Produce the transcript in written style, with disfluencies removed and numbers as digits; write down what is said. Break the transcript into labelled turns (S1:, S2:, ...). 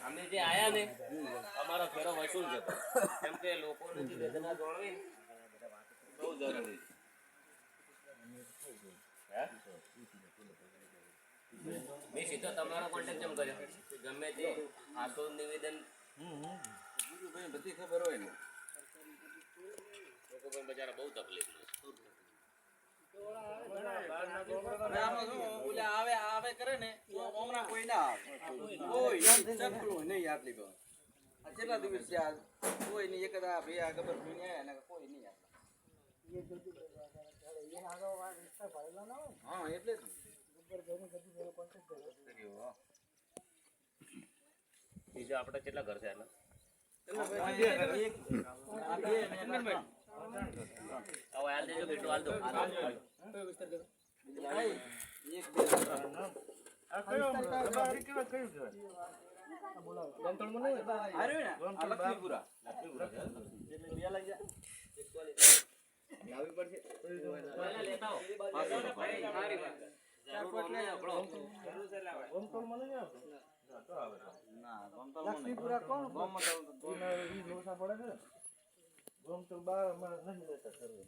S1: અમે જે આયા ને અમારો ફેરો વસૂલ છે કેમ કે લોકોને જે વેદના જોડવી બહુ જરૂરી છે મેં સીધો તમારો કોન્ટેક્ટ કેમ કર્યો ગમે તે આખું નિવેદન બધી ખબર હોય ને લોકો પણ બજારા બહુ તકલીફ
S2: આવે કરે ને હમણાં કોઈ ના આવે કોઈ નહીં આટલી તો કેટલા દિવસ કોઈ નહીં એકદા ભૈયા ખબર કોઈ નહીં હા એટલે જ
S1: બીજું આપણે કેટલા ઘર છે એના હાલ દેજો બેટું હાલ દો
S3: ગોમતલ 12 માં નથી લેતા સર્વે